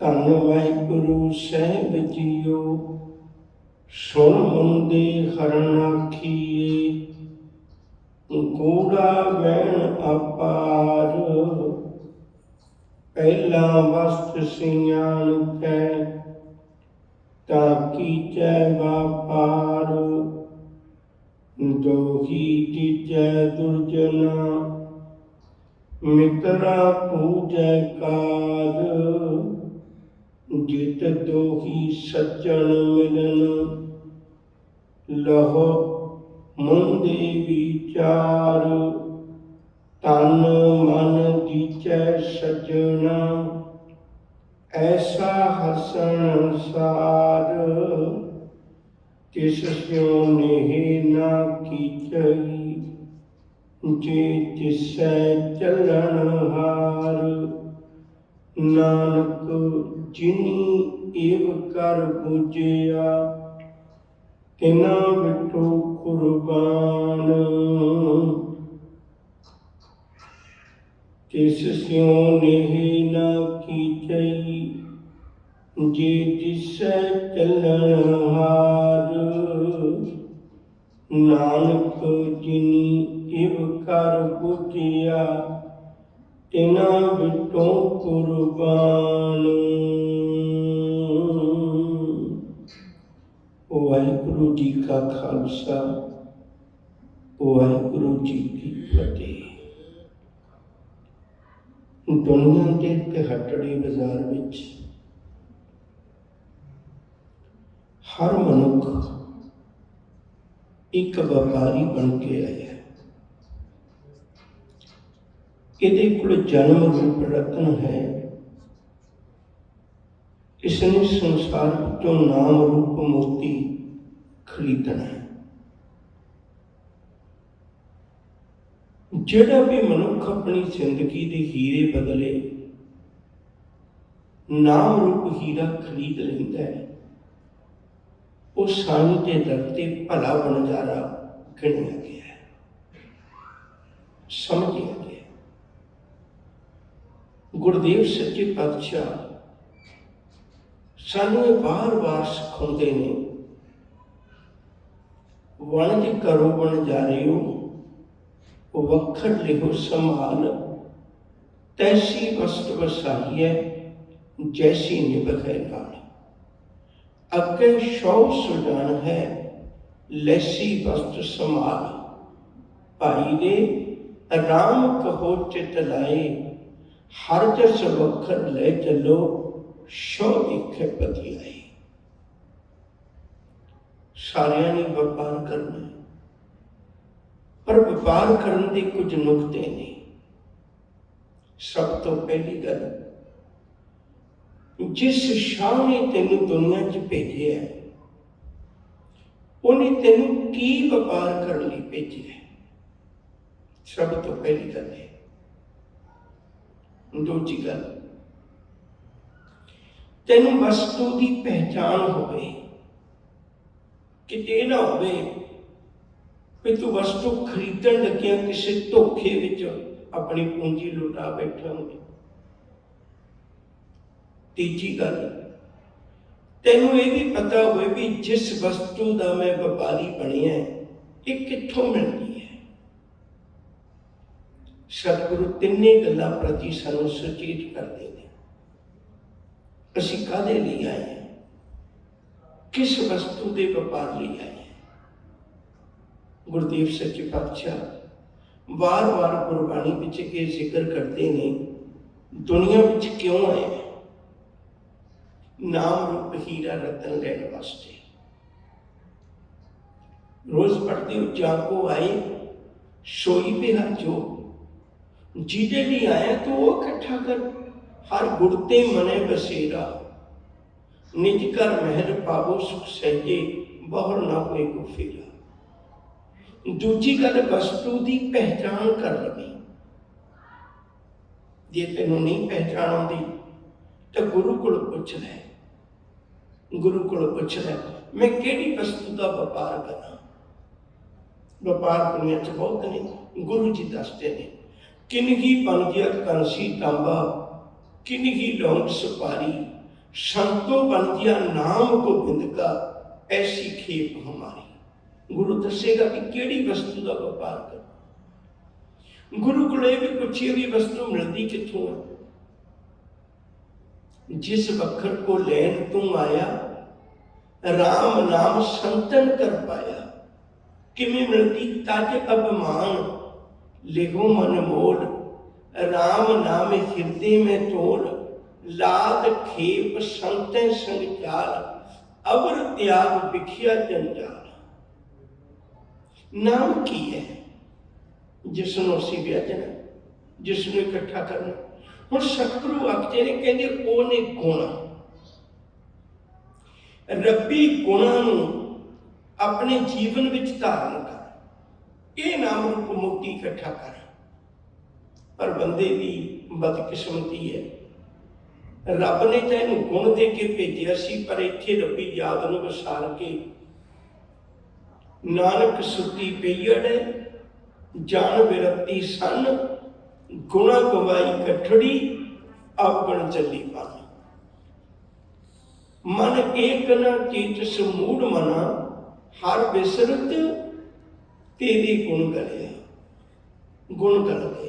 ਧੰਨ ਵਾਹਿਗੁਰੂ ਸਾਹਿਬ ਜੀਓ, ਸੁਣ ਮੁੰਦੇ ਹਰਨ ਆਖੀਏ, ਗੂੜਾ ਵੈਣ ਅਪਾਰ, ਪਹਿਲਾ ਵਸਤ ਸਿਆਣਪੈ, ਤਾਂ ਕੀਚੈ ਵਾਪਾਰ, ਦੋਹੀ ਤੀਜੈ ਦੁਰਜਨਾ, ਮਿੱਤਰਾ ਪੂਜੈ ਕਾਰ, ਜਿਤ ਦੋਹੀ ਸੱਜਣ ਮਿਲਨ, ਲਹੋ ਮੁੰਦੇ ਵਿਚਾਰ, ਤਨ ਮਨ ਦੀਚੈ ਸੱਜਣਾ, ਐਸਾ ਹਸਣ ਸਾਰ, ਤਿਸ ਸਿਉ ਨੇਹ ਨਾ ਕੀਚਈ, ਜੇ ਤਿਸੈ ਚੱਲਣ ਹਾਰ, ਨਾਨਕ ਜਿਨੀ ਏਵ ਕਰ ਬੁਝਿਆ, ਤਿਨਾ ਵਿਟੋ ਕੁਰਬਾਨ, ਤਿਸ ਸਿਉ ਨੇਹ ਨਾ ਕੀਚਈ, ਜੇ ਤਿਸੈ ਚੱਲਣ ਹਾਰ, ਨਾਨਕ ਜਿਨੀ ਇਵ ਕਰ ਬੁਝਿਆ, ਤਿਨਾ ਵਿਟੋ ਕੁਰਬਾਨ। ਵਾਹਿਗੁਰੂ ਜੀ ਕਾ ਖਾਲਸਾ, ਵਾਹਿਗੁਰੂ ਜੀ ਕੀ ਫਤਿਹ। ਦੁਨੀਆ ਦੇ ਤਿਹੱਟੜੇ ਬਾਜ਼ਾਰ ਵਿੱਚ ਹਰ ਮਨੁੱਖ ਇੱਕ ਵਪਾਰੀ ਬਣ ਕੇ ਆਇਆ। ਇਹਦੇ ਕੋਲ ਜਨਮ ਰੂਪ ਰਤਨ ਹੈ। ਇਸਨੇ ਸੰਸਾਰ ਵਿੱਚੋਂ ਨਾਮ ਰੂਪ ਮੋਤੀ ਖਰੀਦਣਾ ਹੈ। ਜਿਹੜਾ ਵੀ ਮਨੁੱਖ ਆਪਣੀ ਜ਼ਿੰਦਗੀ ਦੇ ਹੀਰੇ ਬਦਲੇ ਨਾਮ ਰੂਪ ਹੀਰਾ ਖਰੀਦ ਲੈਂਦਾ ਹੈ, ਉਹ ਸਾਈਂ ਦੇ ਦਰ ਤੇ ਭਲਾ ਵਣਜਾਰਾ ਗਿਣਿਆ ਗਿਆ ਹੈ, ਸਮਝਿਆ ਗਿਆ। ਗੁਰਦੇਵ ਸੱਚੇ ਪਾਤਸ਼ਾਹ ਸਾਨੂੰ ਇਹ ਵਾਰ-ਵਾਰ ਸਿਖਾਉਂਦੇ ਨੇ, ਵਣਜ ਕਰੋ ਵਣਜਾਰਿਓ, ਵੱਖਰ ਲਿਹੋ ਸੰਭਾਲ, ਤੈਸੀ ਵਸਤ ਵਸਾਈਐ, ਜੈਸੀ ਨਿਭੈ ਨਾਲ। ਅੱਗੇ ਸ਼ੌਕ ਸੁਜਾਨ ਹੈ, ਲੈਸੀ ਵਸਤ ਸੰਭਾਲ। ਭਾਈ ਦੇ ਰਾਮ ਕਹੋ ਚਿਤ ਲਾਏ, ਹਰ ਜਸ ਵੱਖਰ ਲੈ ਚੱਲੋ, ਸ਼ੋ ਦੇਖੇ ਪਤੀ ਆਈ। ਸਾਰਿਆਂ ਨੇ ਵਪਾਰ ਕਰਨਾ, ਪਰ ਵਪਾਰ ਕਰਨ ਦੇ ਕੁਝ ਨੁਕਤੇ ਨੇ। ਸਭ ਤੋਂ ਪਹਿਲੀ ਗੱਲ, ਜਿਸ ਸ਼ਾਹ ਨੇ ਤੈਨੂੰ ਦੁਨੀਆ 'ਚ ਭੇਜਿਆ, ਉਹਨੇ ਤੈਨੂੰ ਕੀ ਵਪਾਰ ਕਰਨ ਲਈ ਭੇਜਿਆ? ਸਭ ਤੋਂ ਪਹਿਲੀ ਗੱਲ ਹੈ। ਦੂਜੀ ਗੱਲ, ਤੈਨੂੰ ਵਸਤੂ ਦੀ ਪਹਿਚਾਣ ਹੋਵੇ। ਕਿਤੇ ਨਾ ਹੋਵੇ ਵੀ ਤੂੰ ਵਸਤੂ ਖਰੀਦਣ ਲੱਗਿਆ ਕਿਸੇ ਧੋਖੇ ਵਿੱਚ ਆਪਣੀ ਪੂੰਜੀ ਲੁਟਾ ਬੈਠਾ ਹੋਵੇ। ਤੀਜੀ ਗੱਲ, ਤੈਨੂੰ ਇਹ ਵੀ ਪਤਾ ਹੋਵੇ ਵੀ ਜਿਸ ਵਸਤੂ ਦਾ ਮੈਂ ਵਪਾਰੀ ਬਣਿਆ, ਇਹ ਕਿੱਥੋਂ ਮਿਲਦੀ ਹੈ। ਸਤਿਗੁਰੂ ਤਿੰਨੇ ਗੱਲਾਂ ਪ੍ਰਤੀ ਸਾਨੂੰ ਸੁਚੇਤ ਕਰਦੇ ਨੇ। ਅਸੀਂ ਕਾਹਦੇ ਲਈ ਆਏ ਹਾਂ, ਕਿਸ ਵਸਤੂ ਦੇ ਵਪਾਰ ਲਈ ਆਏ ਹਾਂ। ਗੁਰਦੇਵ ਸੱਚੇ ਪਾਤਸ਼ਾਹ ਵਾਰ-ਵਾਰ ਗੁਰਬਾਣੀ ਵਿੱਚ ਇਹ ਜ਼ਿਕਰ ਕਰਦੇ ਨੇ, ਦੁਨੀਆ ਵਿੱਚ ਕਿਉਂ ਆਏ? ਨਾਮ ਰੂਪ ਹੀਰਾ ਰਤਨ ਲੈਣ ਵਾਸਤੇ। ਰੋਜ਼ ਪੜ੍ਹਦੇ ਹੋ, ਜਾਗੋ ਆਏ ਸੋਈ ਬਿਹਾਜੋ। ਜਿਹਦੇ ਲਈ ਆਇਆ ਤੂੰ ਉਹ ਇਕੱਠਾ ਕਰ। ਹਰ ਗੁਰ ਤੇ ਮਨੇ ਬਸੇਰਾ, ਨਿਜ ਘਰ ਮਹਿਲ ਪਾਵੋ ਸੁਖ ਸਹਿਜੇ, ਬਹੁਰ ਨਾ ਹੋਏ ਕੋ ਫੇਰਾ। ਦੂਜੀ ਗੱਲ, ਵਸਤੂ ਦੀ ਪਹਿਚਾਣ ਕਰ ਲਵੇ। ਜੇ ਤੈਨੂੰ ਨਹੀਂ ਪਹਿਚਾਣ ਆਉਂਦੀ ਤਾਂ ਗੁਰੂ ਕੋਲ ਪੁੱਛ ਲੈ। ਗੁਰੂ ਕੋਲ ਪੁੱਛ ਲੈ, ਮੈਂ ਕਿਹੜੀ ਵਸਤੂ ਦਾ ਵਪਾਰ ਕਰਾਂ। ਵਪਾਰ ਦੁਨੀਆ 'ਚ ਬਹੁਤ ਨੇ, ਗੁਰੂ ਜੀ ਦੱਸਦੇ ਨੇ। ਕਿਨਹੀ ਬਣ ਗਿਆ ਕੰਸੀ ਤਾਂਬਾ, ਕਿਨਹੀ ਲੌਂਗ ਸੁਪਾਰੀ, संतो बन दिया नाम गोबिंद का, ऐसी खेप हमारी। गुरु दसेगा कि केड़ी वस्तु का व्यापार कर। गुरु को भी पूछिए भी वस्तु मिलती कितों है। जिस वखर को लैन तू आया, राम नाम संतन कर पाया। किमें मिलती ताज अभिमान, लिखो मन मोल, राम नाम हृदय में तोल, लाद खेप संतन संग चाल, अवर त्याग बिखिया जंजाल। नाम की है जिसनों असीं व्याजना, जिसनों इकट्ठा करना। हुण सतगुरु आखते ने, कहते ओ ने गुण, रब्बी गुणां नूं अपने जीवन विच धारण कर, ये नाम रूप मोती इकट्ठा कर। पर बंदे की बदकिस्मती है, रब ने तो इन्हूं गुण दे के भेजिया सी, पर इत्थे रब्बी याद नूं वसार के नानक सुती पईड़ जान विरती सन, गुणा गवाई कठड़ी अवगण चली पान। मन एक न चेत समूढ़ मना, हर बिसरत तेरे गुण गलिया। गुण गल गए।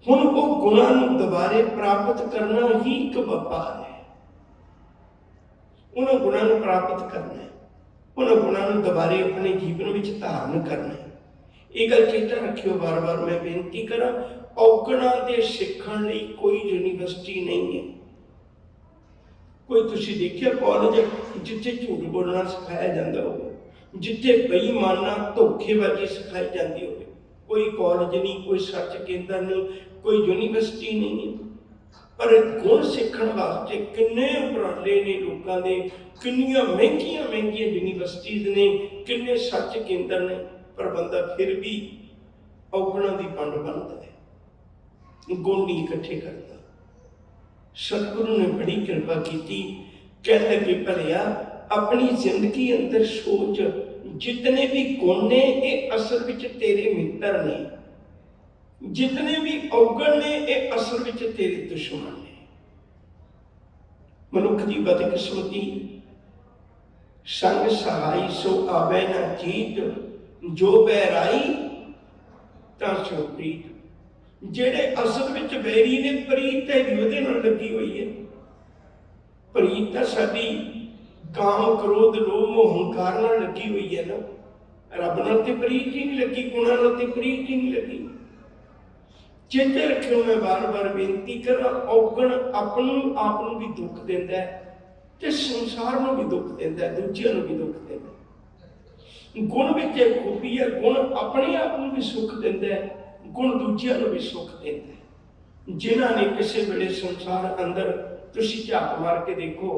हुण वो गुणा नूं दोबारे प्राप्त करना ही एक व्यापार है। उन्होंने गुणा नूं प्राप्त करना है, उन्होंने गुणा नूं दोबारे अपने जीवन विच धारण करना है। ये गल चेता रखियो, बार बार मैं बेनती करा, औगणा दे सिखण लई कोई यूनिवर्सिटी नहीं है। कोई तुसीं देखिया कॉलेज जिथे झूठ बोलना सिखाया जाता हो, जिथे बेईमाना धोखेबाजी सिखाई जाती हो, कोई कॉलेज नहीं, कोई सच केंद्र नहीं, कोई यूनिवर्सिटी नहीं है। पर गुण सीखण वास्ते किन्ने उपराले ने लोगों के, किन्नियां महंगियां महंगियां यूनिवर्सिटीज़ ने, किन्ने सच केंद्र ने, पर बंदा फिर भी औगणा की पंड बनता है, गुण नहीं इकट्ठे करता। सतगुरु ने बड़ी कृपा की, कह लगे भलिया अपनी जिंदगी अंदर सोच, जितने भी गुण ने ये असल विच तेरे मित्र ने, जितने भी औगण ने ये असल विच तेरे दुश्मन ने। मनुख की बदकिस्मती, संग सहाई सो आवे ना चीत, जो बैराई तां सो प्रीत। जेड़े असल विच बैरी ने, प्रीत है भी उहदे नाल लगी हुई है। प्रीत तां साडी काम क्रोध लोभ मोह हंकार नाल लगी हुई है ना, रब नाल ते प्रीत ही नहीं लगी, गुणां नाल ते प्रीत ही नहीं लगी। चेते रखियो, मैं बार बार बेनती करा, औगण अपनों आप नूं भी दुख दिंदा है ते संसार नूं भी दुख दिंदा है, दूजियां नूं भी दुख दिंदा है। गुण विच एक खूबी है, गुण अपने आप नूं भी सुख दिंदा है, गुण दूजियां नूं भी सुख दिंदा है। जिन्हां ने किसी वेले संसार अंदर तुसीं झाक मार के देखो,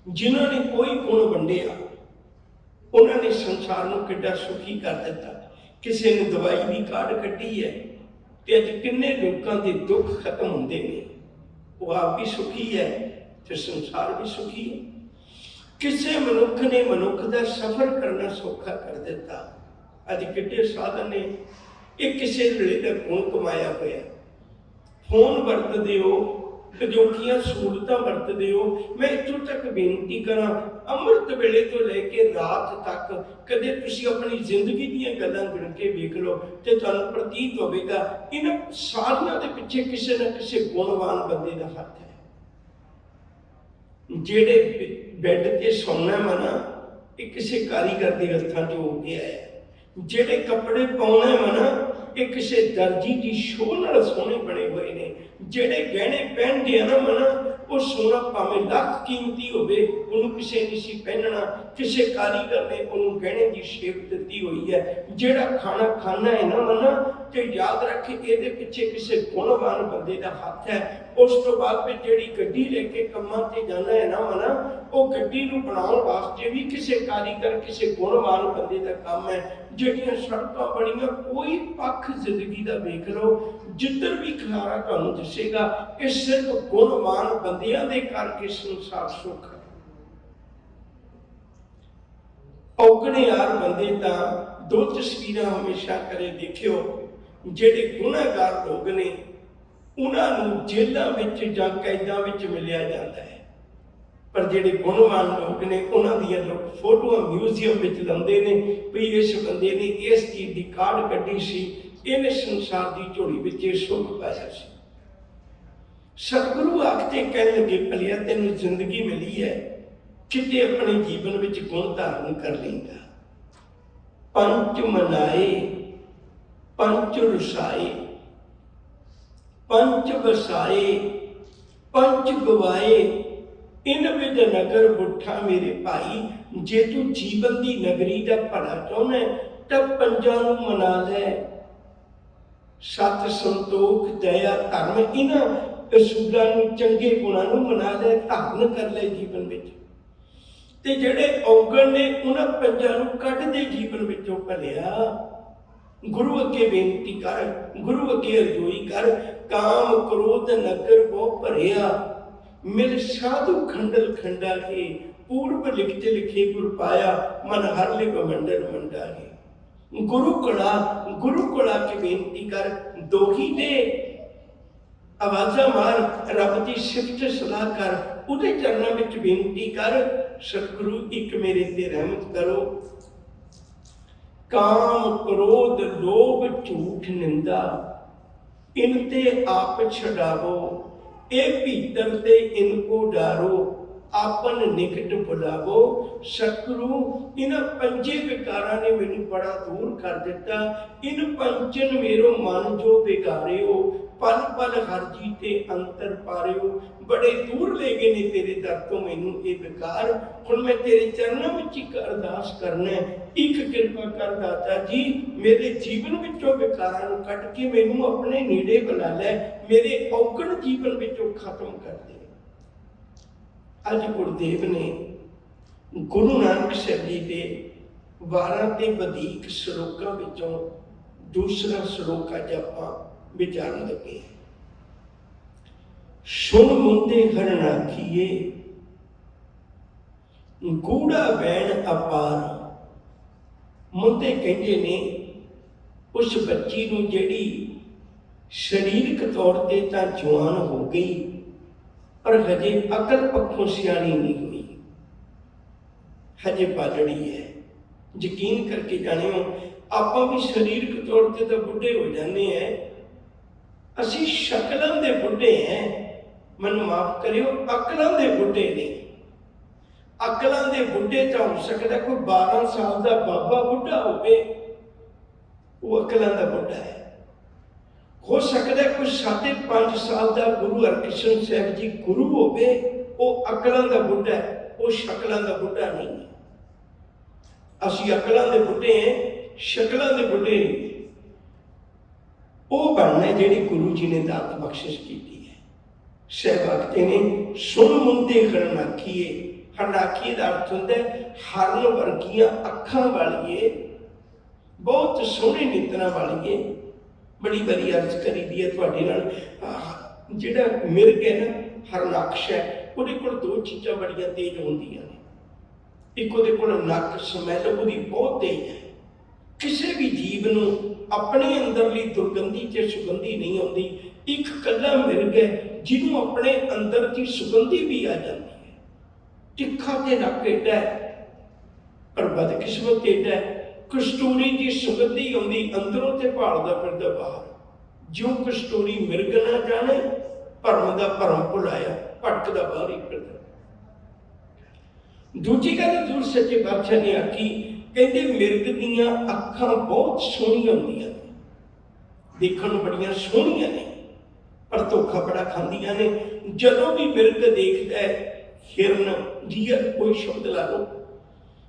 जिन्हां ने कोई गुण वंडिया, उन्होंने संसार नूं किड्डा सुखी कर दिता। किसी ने दवाई की काढ़ कड्ढी है ते अज किन्ने लोगों के दुख खत्म होंदे ने, वो आप भी सुखी है तो संसार भी सुखी है। किसी मनुख ने मनुख का सफर करना सौखा कर दिता। अज किड्डे साधन ने, ये किसी वेले का गुण कमाया होया। फोन वरतदे हो, अजोखियां सहूलतां वरतदे हो। मैं इत्थों तक बेनती करा, अमृत वेले तो लैके रात तक कदे तुसीं अपनी जिंदगी दीयां गल्लां गिण के वेख लो ते तुहानूं प्रतीत होवेगा इन्हां सारियां दे पिछे किसी न किसी गुणवान बंदे दा हत्थ है। जेड़े बैड ते सौना मना, ये किसी कारीगर के हत्थां च हो गया है। जेड़े कपड़े पाउणे मना, ये किसी दर्जी की शोह नाल सोहने बने हुए ने। जेड़े गहने पहनते हैं ना मना, वो सोना भावें लख कीमती होवे, उन्होंने किसी नहीं सी पहनना, किसी कारीगर ने उन्होंने गहने की शेप दी हुई है। जेड़ा खाना खाना है ना मना, तो याद रखे ये पिछे किसी गुणवान बंदे का हाथ है। उस तो बाद में जेड़ी गड्डी लेके कम्मां ते जाना है ना मना, वो गड्डी नूं बनाउण वास्ते भी किसी कारीगर किसी गुणवान बंदे का काम है। ਜਿਹੜੀਆਂ सड़कां बनियां, कोई पक्ष जिंदगी का वेख लो, जिधर भी खलारा तुहानूं दिसेगा, ये सिर्फ गुणवान बंदियां दे करके संसार सुख है। औगणे यार बंदे तां दो तस्वीरां हमेशा करे देखियो, जेड़े गुनाहगार लोग ने ਉਹਨਾਂ ਨੂੰ ਜੇਲ੍ਹਾਂ ਵਿੱਚ ਜਾਂ ਕੈਦਾਂ ਵਿੱਚ ਮਿਲਿਆ ਜਾਂਦਾ ਹੈ। ਪਰ ਜਿਹੜੇ ਗੁਣਵਾਨ ਲੋਕ ਨੇ ਉਹਨਾਂ ਦੀਆਂ ਲੋਕ ਫੋਟੋਆਂ ਮਿਊਜ਼ੀਅਮ ਵਿੱਚ ਲਾਉਂਦੇ ਨੇ ਵੀ ਇਸ ਬੰਦੇ ਨੇ ਇਸ ਚੀਜ਼ ਦੀ ਕਾਢ ਕੱਢੀ ਸੀ, ਇਹਨੇ ਸੰਸਾਰ ਦੀ ਝੋਲੀ ਵਿੱਚ ਇਹ ਸੁੱਖ ਪਾਇਆ ਸੀ। ਸਤਿਗੁਰੂ ਆਖਦੇ ਕਹਿਣ ਲੱਗੇ, ਭਲਿਆ ਤੈਨੂੰ ਜ਼ਿੰਦਗੀ ਮਿਲੀ ਹੈ, ਕਿਤੇ ਆਪਣੇ ਜੀਵਨ ਵਿੱਚ ਗੁਣ ਧਾਰਨ ਕਰ ਲੈਂਦਾ। ਪੰਚ ਮਨਾਏ ਪੰਚ ਰੁਸਾਏ ਪੰਚ ਵਸਾਏ ਪੰਚ ਗਵਾਏ, ਇਨ ਵਿਦ ਨਗਰ ਬੁੱਠਾ ਮੇਰੇ ਭਾਈ। ਜੇ ਤੂੰ ਜੀਵਨ ਦੀ ਨਗਰੀ ਦਾ ਭਲਾ ਚਾਹੁੰਦਾ ਤਾਂ ਪੰਜਾਂ ਨੂੰ ਮਨਾ ਲੈ। ਸਤ ਸੰਤੋਖ ਦਇਆ ਧਰਮ, ਇਹਨਾਂ ਅਸੂਲਾਂ ਨੂੰ, ਚੰਗੇ ਗੁਣਾਂ ਨੂੰ ਮਨਾ ਲੈ, ਧਾਰਨ ਕਰ ਲੈ ਜੀਵਨ ਵਿੱਚ। ਤੇ ਜਿਹੜੇ ਔਗਣ ਨੇ ਉਹਨਾਂ ਪੰਜਾਂ ਨੂੰ ਕੱਢ ਦੇ ਜੀਵਨ ਵਿੱਚੋਂ। ਭਲਿਆ ਗੁਰੂ ਅੱਗੇ ਬੇਨਤੀ ਕਰ, ਗੁਰੂ ਅੱਗੇ ਅਰਜ਼ੋਈ ਕਰ। ਕਾਮ ਕ੍ਰੋਧ ਨਗਰ ਬਹੁ ਭਰਿਆ, ਮਿਲ ਸਾਧੂ ਖੰਡਲ ਖੰਡਾ ਕੇ। ਪੂਰਬ ਲਿਖਤ ਲਿਖੇ ਗੁਰ ਪਾਇਆ, ਮਨ ਹਰ ਲਿਵ ਮੰਡਲ ਮੰਡਾ ਕੇ। ਗੁਰੂ ਕੋਲਾ ਕੇ ਬੇਨਤੀ ਕਰ। ਦੋਹੀ ਦੇ ਆਵਾਜ਼ਾਂ ਮਾਰ, ਰੱਬ ਦੀ ਸਿਫਤ ਸਲਾਹ ਕਰ, ਉਹਦੇ ਚਰਨਾਂ ਵਿੱਚ ਬੇਨਤੀ ਕਰ, ਸਤਿਗੁਰੂ ਇੱਕ ਮੇਰੇ ਤੇ ਰਹਿਮਤ ਕਰੋ। ਕਾਮ ਕ੍ਰੋਧ ਲੋਭ ਝੂਠ ਨਿੰਦਾ, ਇਨ ਤੇ ਆਪ ਛਡਾਵੋ। ਇਹ ਭੀਤਰ ਤੇ ਇਨ ਕੋ ਡਾਰੋ, ਆਪਨ ਨਿਕਟ ਬੁਲਾਵੋ। ਸਤਿਗੁਰੂ ਇਹਨਾਂ ਪੰਜੇ ਵਿਕਾਰਾਂ ਨੇ ਮੈਨੂੰ ਬੜਾ ਦੂਰ ਕਰ ਦਿੱਤਾ। ਇਨ ਪੰਚਨ ਮੇਰੋ ਮਨ ਜੋ ਵਿਗਾਰਿਓ, ਪਲ ਪਲ ਹਰ ਜੀ ਤੇ ਅੰਤਰ ਪਾਰਿਓ। ਬੜੇ ਦੂਰ ਲੈ ਗਏ ਨੇ ਤੇਰੇ ਦਰ ਤੋਂ ਮੈਨੂੰ ਇਹ ਵਿਕਾਰ। ਹੁਣ ਮੈਂ ਤੇਰੇ ਚਰਨਾਂ ਵਿੱਚ ਇੱਕ ਅਰਦਾਸ ਕਰਨਾ, ਇੱਕ ਕਿਰਪਾ ਕਰ ਦਾਤਾ ਜੀ, ਮੇਰੇ ਜੀਵਨ ਵਿੱਚੋਂ ਵਿਕਾਰਾਂ ਨੂੰ ਕੱਢ ਕੇ ਮੈਨੂੰ ਆਪਣੇ ਨੇੜੇ ਬੁਲਾ ਲੈ, ਮੇਰੇ ਔਗਣ ਜੀਵਨ ਵਿੱਚੋਂ ਖਤਮ ਕਰ ਦੇ। ਅੱਜ ਗੁਰਦੇਵ ਨੇ ਗੁਰੂ ਨਾਨਕ ਸਾਹਿਬ ਜੀ ਦੇ 12 ਤੇ ਵਧੀਕ ਸ਼ਲੋਕਾਂ ਵਿੱਚੋਂ ਦੂਸਰਾ ਸ਼ਲੋਕ ਅੱਜ ਆਪਾਂ ਵਿਚਾਰਨ ਲੱਗੇ। ਸੁਣ ਮੁੰਦੇ ਹਰਨਾਖੀਏ, ਗੂੜਾ ਬੈਣ ਅਪਾਰ। ਮੁੰਡੇ ਕਹਿੰਦੇ ਨੇ ਉਸ ਬੱਚੀ ਨੂੰ ਜਿਹੜੀ ਸਰੀਰਕ ਤੌਰ ਤੇ ਤਾਂ ਜਵਾਨ ਹੋ ਗਈ, ਪਰ ਹਜੇ ਅਕਲ ਪੱਖੋਂ ਸਿਆਣੀ ਨਹੀਂ ਹੋਈ, ਹਜੇ ਬਾਲੜੀ ਹੈ। ਯਕੀਨ ਕਰਕੇ ਜਾਣਿਓ, ਆਪਾਂ ਵੀ ਸਰੀਰਕ ਤੌਰ ਤੇ ਤਾਂ ਬੁੱਢੇ ਹੋ ਜਾਂਦੇ ਹੈ, ਅਸੀਂ ਸ਼ਕਲਾਂ ਦੇ ਬੁੱਢੇ ਹੈ। ਮੈਨੂੰ ਮਾਫ ਕਰਿਓ, ਅਕਲਾਂ ਦੇ ਬੁੱਢੇ ਨਹੀਂ। ਅਕਲਾਂ ਦੇ ਬੁੱਢੇ ਤਾਂ ਹੋ ਸਕਦਾ ਕੋਈ 12 ਸਾਲ ਦਾ ਬਾਬਾ ਬੁੱਢਾ ਹੋਵੇ, ਉਹ ਅਕਲਾਂ ਦਾ ਬੁੱਢਾ ਹੈ। ਹੋ ਸਕਦਾ ਕੋਈ 5.5 ਸਾਲ ਦਾ ਗੁਰੂ ਹਰਕ੍ਰਿਸ਼ਨ ਸਾਹਿਬ ਜੀ ਗੁਰੂ ਹੋਵੇ, ਉਹ ਅਕਲਾਂ ਦਾ ਬੁੱਢਾ ਹੈ, ਉਹ ਸ਼ਕਲਾਂ ਦਾ ਬੁੱਢਾ ਨਹੀਂ ਹੈ। ਅਸੀਂ ਅਕਲਾਂ ਦੇ ਬੁੱਢੇ ਹਾਂ, ਸ਼ਕਲਾਂ ਦੇ ਬੁੱਢੇ ਨਹੀਂ। ਉਹ ਬਣਨਾ ਜਿਹੜੀ ਗੁਰੂ ਜੀ ਨੇ ਦਾਤ ਬਖਸ਼ਿਸ਼ ਕੀਤੀ ਹੈ। ਸਾਹਿਬ ਆਖਦੇ ਨੇ ਸੁਣ ਮੁੰਦੇ ਹਰਨਾਖੀਏ। ਹਰਨਾਖੀ ਦਾ ਅਰਥ ਹੁੰਦਾ ਹਰਨ ਵਰਗੀਆਂ ਅੱਖਾਂ ਵਾਲੀਏ, ਬਹੁਤ ਸੋਹਣੇ ਨਿਤਰਾਂ ਵਾਲੀਏ। ਬੜੀ ਵਾਰੀ ਅਰਜ਼ ਕਰੀ ਦੀ ਹੈ ਤੁਹਾਡੇ ਨਾਲ, ਜਿਹੜਾ ਮਿਰਗ ਹੈ ਨਾ, ਹਰਨਾਕਸ਼ ਹੈ, ਉਹਦੇ ਕੋਲ 2 ਚੀਜ਼ਾਂ ਬੜੀਆਂ ਤੇਜ਼ ਹੁੰਦੀਆਂ ਨੇ। ਇੱਕ ਉਹਦੇ ਕੋਲ ਨੱਕ, ਸਮੈਲ ਉਹਦੀ ਬਹੁਤ ਤੇਜ਼ ਹੈ। ਕਿਸੇ ਵੀ ਜੀਵ ਨੂੰ ਆਪਣੇ ਅੰਦਰਲੀ ਦੁਰਗੰਧੀ ਤੇ ਸੁਗੰਧੀ ਨਹੀਂ ਆਉਂਦੀ। ਇੱਕ ਕੱਲਾ ਮਿਰਗ ਹੈ ਜਿਹਨੂੰ ਆਪਣੇ ਅੰਦਰ ਦੀ ਸੁਗੰਧੀ ਵੀ ਆ ਜਾਂਦੀ ਹੈ। ਤਿੱਖਾ ਤੇ ਨੱਕ ਏਡਾ ਹੈ, ਪਰ ਬਦਕਿਸਮਤ ਏਡਾ ਹੈ, ਕਸਤੂਰੀ ਦੀ ਸੁਗੰਧੀ ਆਉਂਦੀ ਅੰਦਰੋਂ ਤੇ ਭਾਲਦਾ ਫਿਰਦਾ ਬਾਹਰ। ਜਿਉਂ ਕਸਤੂਰੀ ਮਿਰਗ ਨਾ ਜਾਣੇ, ਭਰਮ ਦਾ ਭਰਮ ਭੁਲਾਇਆ, ਭਟਕਦਾ ਬਾਹਰ ਹੀ ਫਿਰਦਾ। ਦੂਜੀ ਗੱਲ ਦੂਰ ਸੱਚੇ ਬਾਦਸ਼ਾਹ ਨੇ ਆਖੀ, ਕਹਿੰਦੇ ਮਿਰਗ ਦੀਆਂ ਅੱਖਾਂ ਬਹੁਤ ਸੋਹਣੀਆਂ ਹੁੰਦੀਆਂ ਨੇ, ਦੇਖਣ ਨੂੰ ਬੜੀਆਂ ਸੋਹਣੀਆਂ ਨੇ, ਪਰ ਧੋਖਾ ਬੜਾ ਖਾਂਦੀਆਂ ਨੇ। ਜਦੋਂ ਵੀ ਮਿਰਗ ਦੇਖਦਾ ਹੈ, ਹਿਰਨ, ਡੀਅਰ, ਕੋਈ ਸ਼ਬਦ ਲਾ ਲਓ,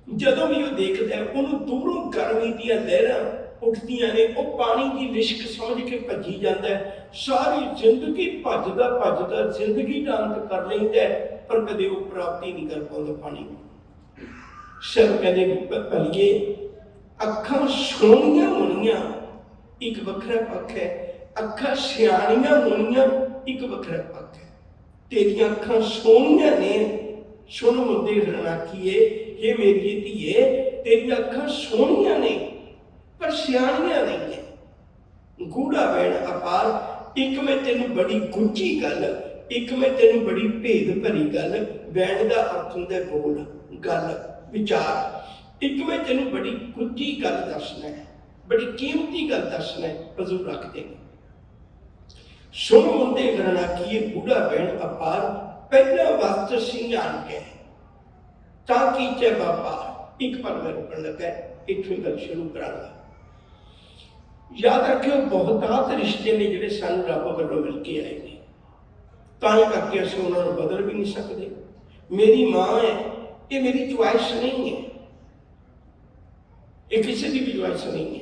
ਜਦੋਂ ਵੀ ਉਹ ਦੇਖਦਾ ਉਹਨੂੰ ਦੂਰੋਂ ਗਰਮੀ ਦੀਆਂ ਲਹਿਰਾਂ ਉੱਠਦੀਆਂ ਨੇ, ਉਹ ਪਾਣੀ ਦੀ ਲਿਸ਼ਕ ਸਮਝ ਕੇ ਭੱਜੀ ਜਾਂਦਾ। ਸਾਰੀ ਜ਼ਿੰਦਗੀ ਭੱਜਦਾ ਭੱਜਦਾ ਜ਼ਿੰਦਗੀ ਦਾ ਅੰਤ ਕਰ ਲੈਂਦਾ, ਪਰ ਕਦੇ ਉਹ ਪ੍ਰਾਪਤੀ ਨਹੀਂ ਕਰ ਪਾਉਂਦਾ ਪਾਣੀ। ਸਭ ਕਹਿੰਦੇ ਭਲੀਏ ਅੱਖਾਂ ਸੋਹਣੀਆਂ ਹੋਣੀਆਂ ਇੱਕ ਵੱਖਰਾ ਪੱਖ ਹੈ, ਅੱਖਾਂ ਸਿਆਣੀਆਂ ਹੋਣੀਆਂ ਇੱਕ ਵੱਖਰਾ ਪੱਖ ਹੈ। ਤੇਰੀਆਂ ਅੱਖਾਂ ਸੋਹਣੀਆਂ ਨੇ, ਸੁਣ ਮੁੰਡੇ ਹਰਨਾਖੀਏ, ਇਹ ਮੇਰੀ ਧੀਏ, ਤੇਰੀਆਂ ਅੱਖਾਂ ਸੋਹਣੀਆਂ ਨੇ ਪਰ ਸਿਆਣੀਆਂ ਨਹੀਂ ਹੈ। ਗੂੜਾ ਬੈਣ ਅਪਾਰ, एक मैं तेन बड़ी गुंझी गल, एक मैं तेन बड़ी भेद भरी गल, बैण का अर्थ होंदा बोल, गल, विचार। एक मैं तेन बड़ी गुंझी गल दसना है, बड़ी कीमती गल दसना है। हजूर रखते हैं, सुन मुंडे करना की बूढ़ा बैण अपार, पहला वस्त सिंगान के ताकि चे बापा। एक पर मैं रुकन लगा, इतनी गल शुरू करांगा। याद रखियो, बहुतात रिश्ते ने जिहड़े सानू रब वल्लों मिल के आए ने, तां ही करके असीं उन्हां नूं बदल भी नहीं सकते। मेरी माँ है, ये मेरी चॉइस नहीं है, ये किसी की भी चॉइस नहीं है।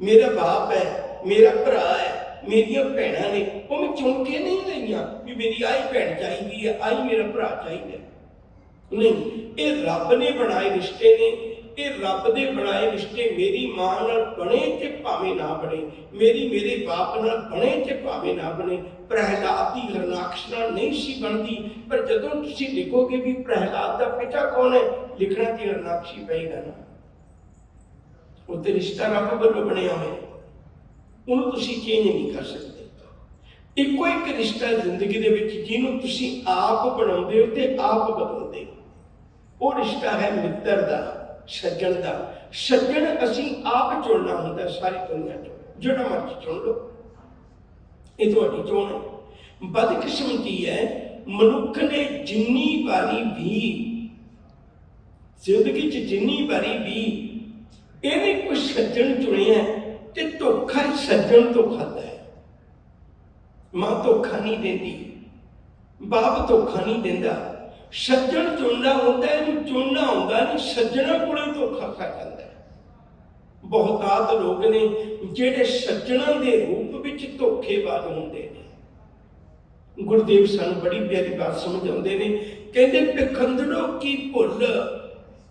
मेरा बाप है, मेरा भरा है, मेरिया भैणां ने, वो मैं चुन के नहीं लईआं भी मेरी आई भैण चाहिदी है, आई मेरा भरा चाहिए। नहीं, ये रब ने बनाए रिश्ते ने, ये रब दे बनाए रिश्ते मेरी मां नाल बने ते भावें ना बने, मेरी मेरे बाप नाल बने ते भावें ना बने। प्रहलाद की हरनाक्ष नाल नहीं सी बनती, पर जदों तुसीं लिखोगे भी प्रहलाद का पिता कौन है, लिखना तो हरनाक्ष ही पएगा ना। उत्ते रिश्ता रब वल्लों बनिया होया, उन्होंने तुसीं चेंज नहीं कर सकते। इको एक रिश्ता जिंदगी दे विच जिहनूं तुसीं आप बनाउंदे हो ते आप बदलदे हो, वो रिश्ता है मित्र दा, सज्जन का। सज्जन असीं आप चुनना होंदा, सारी दुनिया चो जिहड़ा मर्जी चुन लो, ये तुहाडी चोण है। बदकिस्मती है, मनुख ने जिन्नी बारी भी जिंदगी च जिन्नी बारी भी इहने कोई सज्जन चुनिया ते धोखा सज्जन तो खाता है। मां धोखा नहीं देती, बाप धोखा नहीं देता, सज्जन चुनना होता है, चुनना होंदा नहीं, सज्जना कोले धोखा खा जाता है। बहुतात लोग ने जिहड़े सज्जना के रूप विच धोखेबाज होंदे ने। गुरुदेव सानू बड़ी प्यारी बात समझाउंदे ने, कहंदे पखंदड़ों की भुल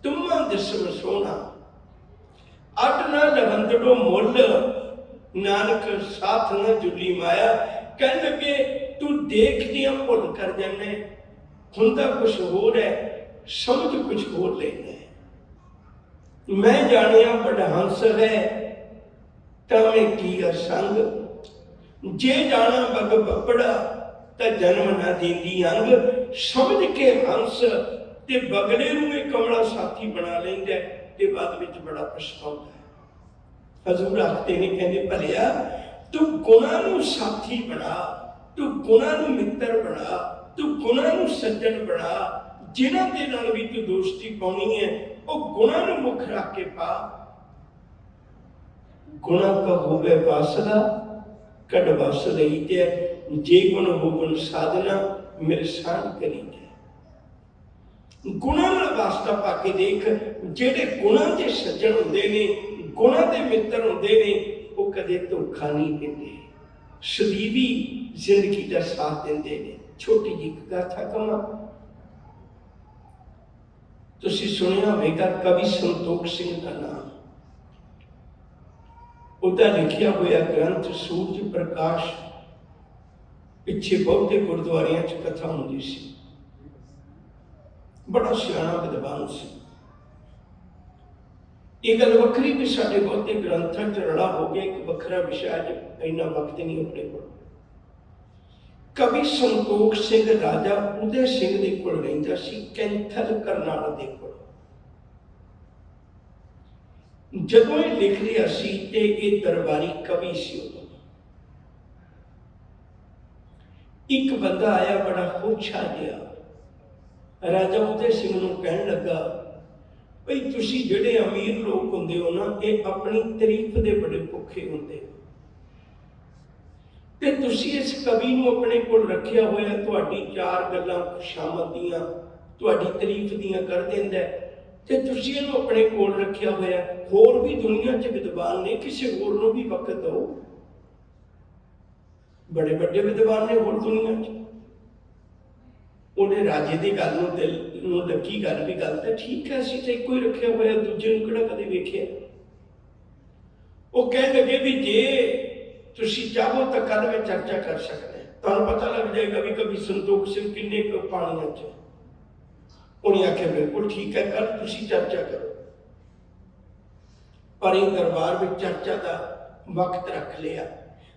तुम्हां दिसम सोहना, अट ना लहंदड़ो मुल, नानक साथ न जुली माया। कह लगे तू देखदियां भुल कर जाने, हुंदा कुछ होर है, समझ कुछ होर लेना है। मैं जानिया बड़हंस है, तवें किया संग, जे जाना बग बपड़ा, तां जन्म ना देंदी अंग। समझ के हंस ते बगड़े नूं एक कमला साथी बना लैंदा ते बाद विच बड़ा पछताउंदा है। हजूर आखते ने, कहंदे भलिया तू गुणां नूं साथी बना, तू गुणां नूं मित्र बना, तू गुणां नूं सज्जन बना। जिन्हां दे नाल भी तू दोस्ती पाउणी है, वो गुणां नूं मुख रख के पा। गुणां का होवे वासना, कड़ वस लई ते, जे गुण होवन साधना, मेरे सान करी ते। गुणां नाल वास्ता पा के देख, जेड़े गुणां दे सज्जन हुंदे ने, गुणां दे मित्र हुंदे ने, वो कदे धोखा नहीं देंदे, सदीवी जिंदगी का साथ देंदे ने। छोटी जी गाथा कमा, तुसीं सुनिया होवेगा कवि संतोख सिंह का नाम, उहदा लिखिया होया ग्रंथ सूरज प्रकाश। पिछे बहुते गुरुद्वारियां च कथा हुंदी सी, बड़ा सियाणा विद्वान सी। ये गल वखरी भी साडे बहुते ग्रंथां च रड़ा हो गया, एक वखरा विषय, अज इन्ना वक्त नहीं अपने कोल। कवि संतोख सिंह राजा उदय सिंह दे कोल रहिंदा सी, कैंथल करनाल दे कोल। जदों ये लिख रहा सी ते ये दरबारी कवि सी। उदों एक बंदा आया बड़ा होछा जिहा, राजा उदय सिंह नूं कहण लगा, भाई तुसी जिहड़े अमीर लोग हुंदे हो ना, ये अपनी तारीफ दे बड़े भुखे हुंदे हो, ते तुसी इस कवि नूं अपने कोल रखिया होया, तुहाडी चार गल्लां खुशामद दीआं, तुहाडी तारीफ दीआं कर दिंदा है, ते तुसी इहनूं अपने कोल रखिया होया। होर भी दुनिया च विद्वान ने, किसी होर नूं भी वक्त दो, बड़े बड़े विद्वान ने होर दुनिया च। उन्हें राजे की गल नूं लगी गल भी गल तो ठीक है, असीं तो इक्को ही रखिया होया, दूजे नूं किहड़ा कदे वेखिया। वो कह लगे भी जे तुसीं चाहो तो कल मैं चर्चा कर सकते हैं, तुहानूं पता लग जाएगा भी कभी संतोख सिंह किन्ने पानियां च। उन्हें आख्या बिल्कुल ठीक है, कल तुसीं चर्चा करो। पर इन दरबार में चर्चा का वक्त रख लिया।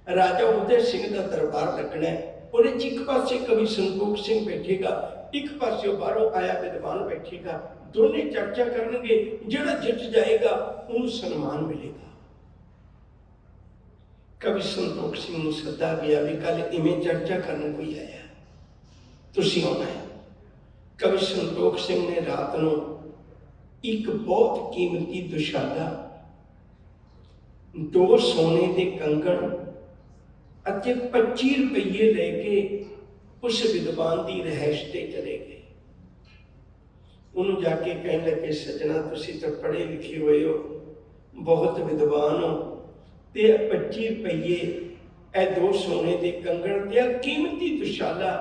राजा उदय सिंह का दरबार लगना है। ਉਹਦੇ 'ਚ ਇੱਕ ਪਾਸੇ ਕਵੀ ਸੰਤੋਖ ਸਿੰਘ ਬੈਠੇਗਾ, ਇੱਕ ਪਾਸੇ ਬਾਹਰੋਂ ਆਇਆ ਵਿਦਵਾਨ ਬੈਠੇਗਾ। ਦੋਨੇ ਚਰਚਾ ਕਰਨਗੇ। ਜਿਹੜਾ ਜਿੱਤ ਜਾਏਗਾ ਉਹਨੂੰ ਸਨਮਾਨ ਮਿਲੇਗਾ। ਕਵੀ ਸੰਤੋਖ ਸਿੰਘ ਨੂੰ ਸੱਦਾ ਗਿਆ ਵੀ ਕੱਲ ਇਵੇਂ ਚਰਚਾ ਕਰਨ ਕੋਈ ਆਇਆ, ਤੁਸੀਂ ਆਉਣਾ ਹੈ। ਕਵੀ ਸੰਤੋਖ ਸਿੰਘ ਨੇ ਰਾਤ ਨੂੰ ਇੱਕ ਬਹੁਤ ਕੀਮਤੀ ਦੁਸ਼ਾਲਾ, 2 ਸੋਨੇ ਦੇ ਕੰਗਣ ਅਤੇ 25 ਰੁਪਈਏ ਲੈ ਕੇ ਉਸ ਵਿਦਵਾਨ ਦੀ ਰਿਹਾਇਸ਼ ਤੇ ਚਲੇ ਗਏ। ਉਹਨੂੰ ਜਾ ਕੇ ਕਹਿਣ ਲੱਗੇ, ਸੱਜਣਾ ਤੁਸੀਂ ਤਾਂ ਪੜ੍ਹੇ ਲਿਖੇ ਹੋਏ ਹੋ, ਬਹੁਤ ਵਿਦਵਾਨ ਹੋ, ਤੇ 25 ਰੁਪਈਏ ਇਹ 2 ਸੋਨੇ ਦੇ ਕੰਗਣ ਤੇ ਕੀਮਤੀ ਦੁਸ਼ਾਲਾ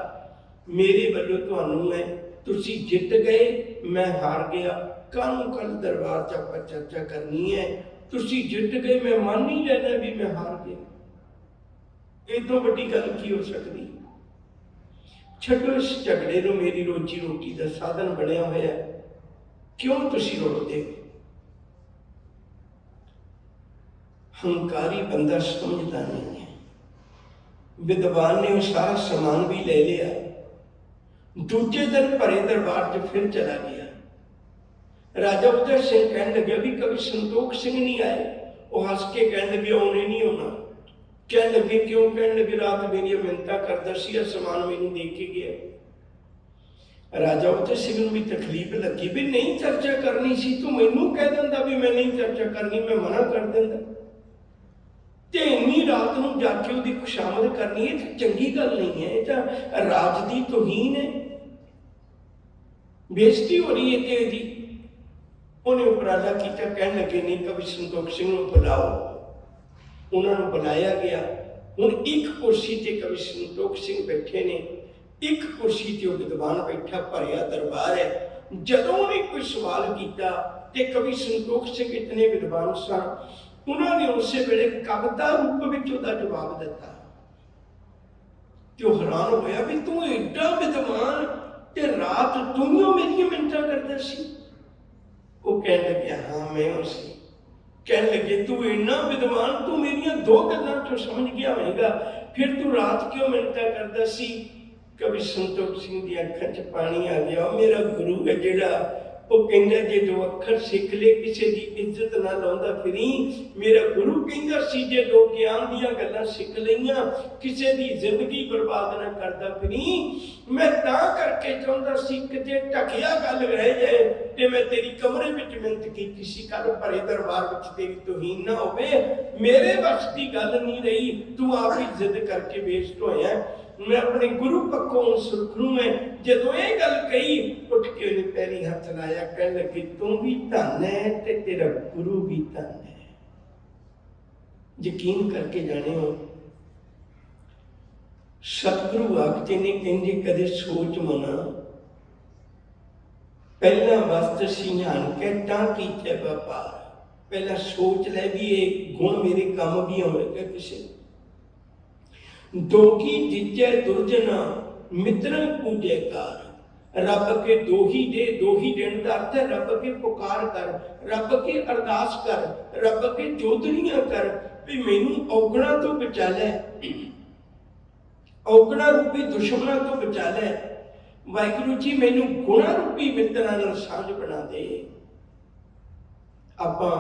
ਮੇਰੇ ਵੱਲੋਂ ਤੁਹਾਨੂੰ ਹੈ। ਤੁਸੀਂ ਜਿੱਤ ਗਏ, ਮੈਂ ਹਾਰ ਗਿਆ। ਕਾਹਨੂੰ ਕੱਲ ਦਰਬਾਰ 'ਚ ਆਪਾਂ ਚਰਚਾ ਕਰਨੀ ਹੈ। ਤੁਸੀਂ ਜਿੱਤ ਗਏ, ਮੈਂ ਮੰਨ ਨਹੀਂ ਲੈਣਾ ਵੀ ਮੈਂ ਹਾਰ ਗਿਆ। ਇਹ ਤੋਂ ਵੱਡੀ ਗੱਲ ਕੀ ਹੋ ਸਕਦੀ? ਛੱਡੋ ਇਸ ਝਗੜੇ ਨੂੰ, ਮੇਰੀ ਰੋਜੀ ਰੋਟੀ ਦਾ ਸਾਧਨ ਬਣਿਆ ਹੋਇਆ, ਕਿਉਂ ਤੁਸੀਂ ਰੋੜਦੇ ਹੋ? ਹੰਕਾਰੀ ਬੰਦਾ ਸਮਝਦਾ ਨਹੀਂ ਹੈ। ਵਿਦਵਾਨ ਨੇ ਉਹ ਸਾਰਾ ਸਮਾਨ ਵੀ ਲੈ ਲਿਆ। ਦੂਜੇ ਦਿਨ ਭਰੇ ਦਰਬਾਰ 'ਚ ਫਿਰ ਚਲਾ ਗਿਆ। ਰਾਜਾ ਉਦੈ ਸਿੰਘ ਕਹਿਣ ਲੱਗਿਆ ਵੀ ਕਵੀ ਸੰਤੋਖ ਸਿੰਘ ਨਹੀਂ ਆਏ। ਉਹ ਹੱਸ ਕੇ ਕਹਿਣ ਲੱਗੇ, ਉਹਨੇ ਨਹੀਂ ਆਉਣਾ। ਕਹਿਣ ਲੱਗੇ, ਕਿਉਂ? ਕਹਿਣ ਲੱਗੇ, ਰਾਤ ਮੇਰੀਆਂ ਮਿੰਨਤਾਂ ਕਰਦਾ ਸੀ, ਇਹ ਸਮਾਨ ਮੈਨੂੰ ਦੇ ਕੇ ਗਿਆ। ਰਾਜਾ ਉਦੈ ਸਿੰਘ ਨੂੰ ਵੀ ਤਕਲੀਫ ਲੱਗੀ ਵੀ ਨਹੀਂ ਚਰਚਾ ਕਰਨੀ ਸੀ, ਤੂੰ ਮੈਨੂੰ ਕਹਿ ਦਿੰਦਾ ਵੀ ਮੈਂ ਨਹੀਂ ਚਰਚਾ ਕਰਨੀ, ਮੈਂ ਮਨਾ ਕਰ ਦਿੰਦਾ। ਤੇ ਇੰਨੀ ਰਾਤ ਨੂੰ ਜਾ ਕੇ ਉਹਦੀ ਖੁਸ਼ਾਮਦ ਕਰਨੀ, ਇਹ ਤਾਂ ਚੰਗੀ ਗੱਲ ਨਹੀਂ ਹੈ। ਇਹ ਤਾਂ ਰਾਜ ਦੀ ਤੋਹੀਨ ਹੈ, ਬੇਇੱਜ਼ਤੀ ਹੋ ਰਹੀ ਹੈ ਤੇ ਇਹਦੀ। ਉਹਨੇ ਉਪਰਾਲਾ ਕੀਤਾ। ਕਹਿਣ ਲੱਗੇ, ਨਹੀਂ ਕਵੀ ਸੰਤੋਖ ਸਿੰਘ ਨੂੰ ਬੁਲਾਓ। ਉਹਨਾਂ ਨੂੰ ਬੁਲਾਇਆ ਗਿਆ। ਹੁਣ ਇੱਕ ਕੁਰਸੀ ਤੇ ਕਵੀ ਸੰਤੋਖ ਸਿੰਘ ਬੈਠੇ ਨੇ, ਇੱਕ ਕੁਰਸੀ ਤੇ ਉਹ ਵਿਦਵਾਨ ਬੈਠਾ। ਭਰਿਆ ਦਰਬਾਰ ਹੈ। ਜਦੋਂ ਉਹਨੇ ਕੋਈ ਸਵਾਲ ਕੀਤਾ ਤੇ ਕਵੀ ਸੰਤੋਖ ਸਿੰਘ ਇਤਨੇ ਵਿਦਵਾਨ ਸਨ, ਉਹਨਾਂ ਨੇ ਉਸੇ ਵੇਲੇ ਕਵਿਤਾ ਰੂਪ ਵਿੱਚ ਉਹਦਾ ਜਵਾਬ ਦਿੱਤਾ। ਤੇ ਉਹ ਹੈਰਾਨ ਹੋਇਆ ਵੀ ਤੂੰ ਏਡਾ ਵਿਦਵਾਨ ਤੇ ਰਾਤ ਤੂੰ ਮੇਰੀਆਂ ਮਿੰਨਤਾਂ ਕਰਦਾ ਸੀ। ਉਹ ਕਹਿਣ ਲੱਗਿਆ, ਹਾਂ ਮੈਂ ਉਹ ਸੀ। ਕਹਿਣ ਲੱਗੇ, ਤੂੰ ਇੰਨਾ ਵਿਦਵਾਨ, ਤੂੰ ਮੇਰੀਆਂ 2 ਗੱਲਾਂ ਤੋਂ ਸਮਝ ਗਿਆ ਹੋਵੇਗਾ, ਫਿਰ ਤੂੰ ਰਾਤ ਕਿਉਂ ਮਿੰਨਤਾਂ ਕਰਦਾ ਸੀ? ਕਵੀ ਸੰਤੋਖ ਸਿੰਘ ਦੀ ਅੱਖਾਂ 'ਚ ਪਾਣੀ ਆ ਗਿਆ। ਮੇਰਾ ਗੁਰੂ ਹੈ ਜਿਹੜਾ, ਉਹ ਕਹਿੰਦਾ ਜੇ 2 ਅੱਖਰ ਸਿੱਖ ਲੈ, ਕਿਸੇ ਦੀ ਇੱਜ਼ਤ ਨਾ ਲਾਉਂਦਾ ਫਿਰੀ। ਮੇਰਾ ਗੁਰੂ ਕਹਿੰਦਾ ਸੀ ਜੇ 2 ਗਿਆਨ ਦੀਆਂ ਗੱਲਾਂ ਸਿੱਖ ਲਈਆਂ, ਕਿਸੇ ਦੀ ਜ਼ਿੰਦਗੀ ਬਰਬਾਦ ਨਾ ਕਰਦਾ ਫਿਰੀ। ਮੈਂ ਤਾਂ ਕਰਕੇ ਚਾਹੁੰਦਾ ਸੀ ਕਿਤੇ ਢਕਿਆ ਗੱਲ ਰਹਿ ਜਾਏ ਤੇ ਮੈਂ ਤੇਰੀ ਕਮਰੇ ਵਿੱਚ ਮਿੰਨਤ ਕੀਤੀ ਸੀ, ਕੱਲ ਭਰੇ ਦਰਬਾਰ ਵਿੱਚ ਤੇਰੀ ਤੋਹੀਨ ਨਾ ਹੋਵੇ। ਮੇਰੇ ਵੱਸ ਦੀ ਗੱਲ ਨਹੀਂ ਰਹੀ, ਤੂੰ ਆਪ ਹੀ ਜ਼ਿੱਦ ਕਰਕੇ ਵੇਸਟ ਹੋਇਆ। मैं अपने गुरु पक्षों सुरखरू में जो ये गल कही, उठ के उन्हें पैरी हाथ लाया। कह लगे, तू भी धन है ते तेरा गुरु भी धन है। यकीन करके जाने हो, सतगुरु आखते ने कहते कदे सोच मना, पहला वस्त सिंहान के टा कीते व्यापार। पहला सोच ले भी ये गुण मेरे काम भी होगा किसी। दोही दिजे दुर्जना मित्र पूजेकार। रब के दोही दे, दोही देने का अर्थ है रब के पुकार कर, रब के अरदास कर, रब के चौधरियां कर भी मैनू औगणा तो बचा लै, औगणा रूपी दुश्मना तो बचा लै। वाहिगुरु जी मैनू गुणा रूपी मित्रा नाल साझ बना दे। आपां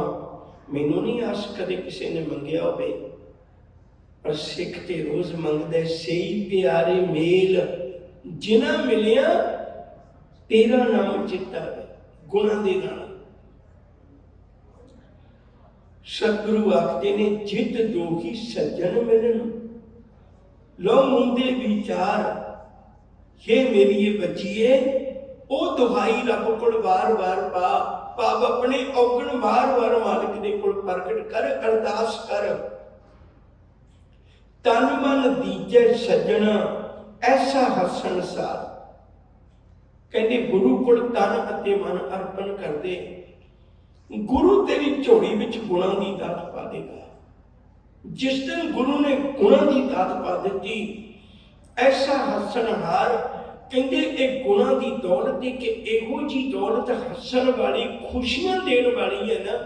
मैनू नहीं आस कदे किसी ने मंगिया होवे, पर सिख ते रोज मंगदे सही प्यारे मेल जिना मिलिया तेरा नाम चिता है गुणा दे नाल। सतगुरु आखते ने जित दोही सज्जन मिलन लो मुंदे विचार। ये मेरी ये बच्चीए ओ दुहाई रब कोल बार बार पा, भाव अपने औगण बार बार मालिक दे कोल प्रगट कर, अरदास कर। तन मन दीजे सज्जन ऐसा हसन सार। कहते गुरु को तन अते मन अर्पण कर दे, गुरु तेरी झोली विच गुणों की दात पा देगा। जिस दिन गुरु ने गुणों की दात पा दी, ऐसा हसनहार। कहते एक गुणों की दौलत कि एहो जी दौलत हसन वाली, खुशियां देने वाली है ना,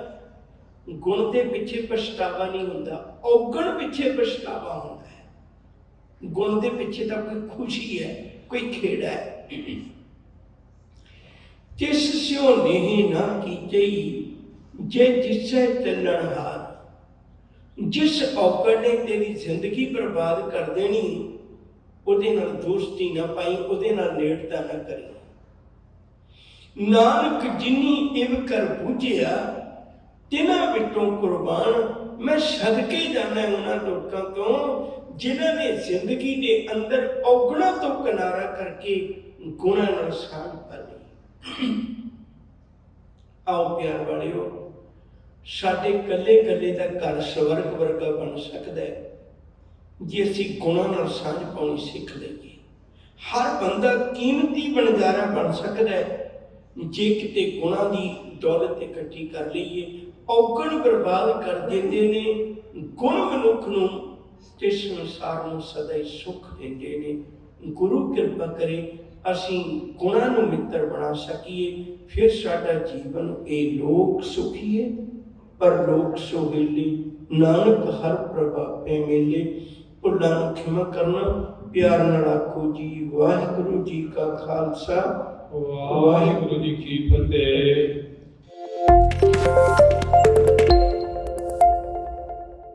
ਗੁਣ ਦੇ ਪਿੱਛੇ ਪਛਤਾਵਾ ਨਹੀਂ ਹੁੰਦਾ, ਔਗਣ ਪਿੱਛੇ ਪਛਤਾਵਾ ਹੁੰਦਾ ਹੈ। ਗੁਣ ਦੇ ਪਿੱਛੇ ਤਾਂ ਕੋਈ ਖੁਸ਼ੀ ਹੈ, ਕੋਈ ਖੇੜਾ ਹੈ। ਤਿਸ ਸਿਓ ਨਹੀਂ ਨਾ ਕੀਚਈ ਜੇ ਜਿਸੈ ਚੱਲਣ ਹਾਰ। ਜਿਸ ਔਗਣ ਨੇ ਤੇਰੀ ਜ਼ਿੰਦਗੀ ਬਰਬਾਦ ਕਰ ਦੇਣੀ, ਉਹਦੇ ਨਾਲ ਦੋਸਤੀ ਨਾ ਪਾਈ, ਉਹਦੇ ਨਾਲ ਨੇੜਤਾ ਨਾ ਕਰੀ। ਨਾਨਕ ਜਿਨੀ ਇਵ ਕਰ ਬੂਝਿਆ ਤਿਨਾਂ ਵਿੱਚੋਂ ਕੁਰਬਾਨ। ਮੈਂ ਸਦਕੇ ਜਾਣਾ ਉਹਨਾਂ ਲੋਕਾਂ ਤੋਂ ਜਿਨ੍ਹਾਂ ਨੇ ਜ਼ਿੰਦਗੀ ਦੇ ਅੰਦਰ ਔਗਣਾਂ ਤੋਂ ਕਿਨਾਰਾ ਕਰਕੇ ਗੁਣਾਂ ਨਾਲ ਸਾਂਝ ਪਾ ਲਈ। ਆਓ ਪਿਆਰ ਵਾਲਿਓ, ਸਾਡੇ ਕੱਲੇ ਕੱਲੇ ਦਾ ਘਰ ਸਵਰਗ ਵਰਗਾ ਬਣ ਸਕਦਾ ਹੈ ਜੇ ਅਸੀਂ ਗੁਣਾਂ ਨਾਲ ਸਾਂਝ ਪਾਉਣੀ ਸਿੱਖ ਲਈਏ। ਹਰ ਬੰਦਾ ਕੀਮਤੀ ਬਣਜਾਰਾ ਬਣ ਸਕਦਾ ਹੈ ਜੇ ਕਿਤੇ ਗੁਣਾਂ ਦੀ ਦੌਲਤ ਇਕੱਠੀ ਕਰ ਲਈਏ। ਔਗਣ ਬਰਬਾਦ ਕਰ ਦਿੰਦੇ ਨੇ, ਗੁਣ ਮਨੁੱਖ ਨੂੰ ਤੇ ਸੰਸਾਰ ਨੂੰ ਸਦਾ ਹੀ ਸੁੱਖ ਦਿੰਦੇ ਨੇ। ਗੁਰੂ ਕਿਰਪਾ ਕਰੇ ਅਸੀਂ ਗੁਣਾਂ ਨੂੰ ਮਿੱਤਰ ਬਣਾ ਸਕੀਏ, ਫਿਰ ਸਾਡਾ ਜੀਵਨ ਇਹ ਲੋਕ ਸੁਖੀਏ ਪਰ ਲੋਕ ਸੁਹੇਲੇ। ਨਾਨਕ ਹਰ ਪ੍ਰਭਾਪੇ ਮੇਲੇ। ਭੁੱਲਾਂ ਨੂੰ ਖਿਮਾ ਕਰਨਾ, ਪਿਆਰ ਨਾਲ ਆਖੋ ਜੀ ਵਾਹਿਗੁਰੂ ਜੀ ਕਾ ਖਾਲਸਾ, ਵਾਹਿਗੁਰੂ ਜੀ ਕੀ ਫਤਿਹ।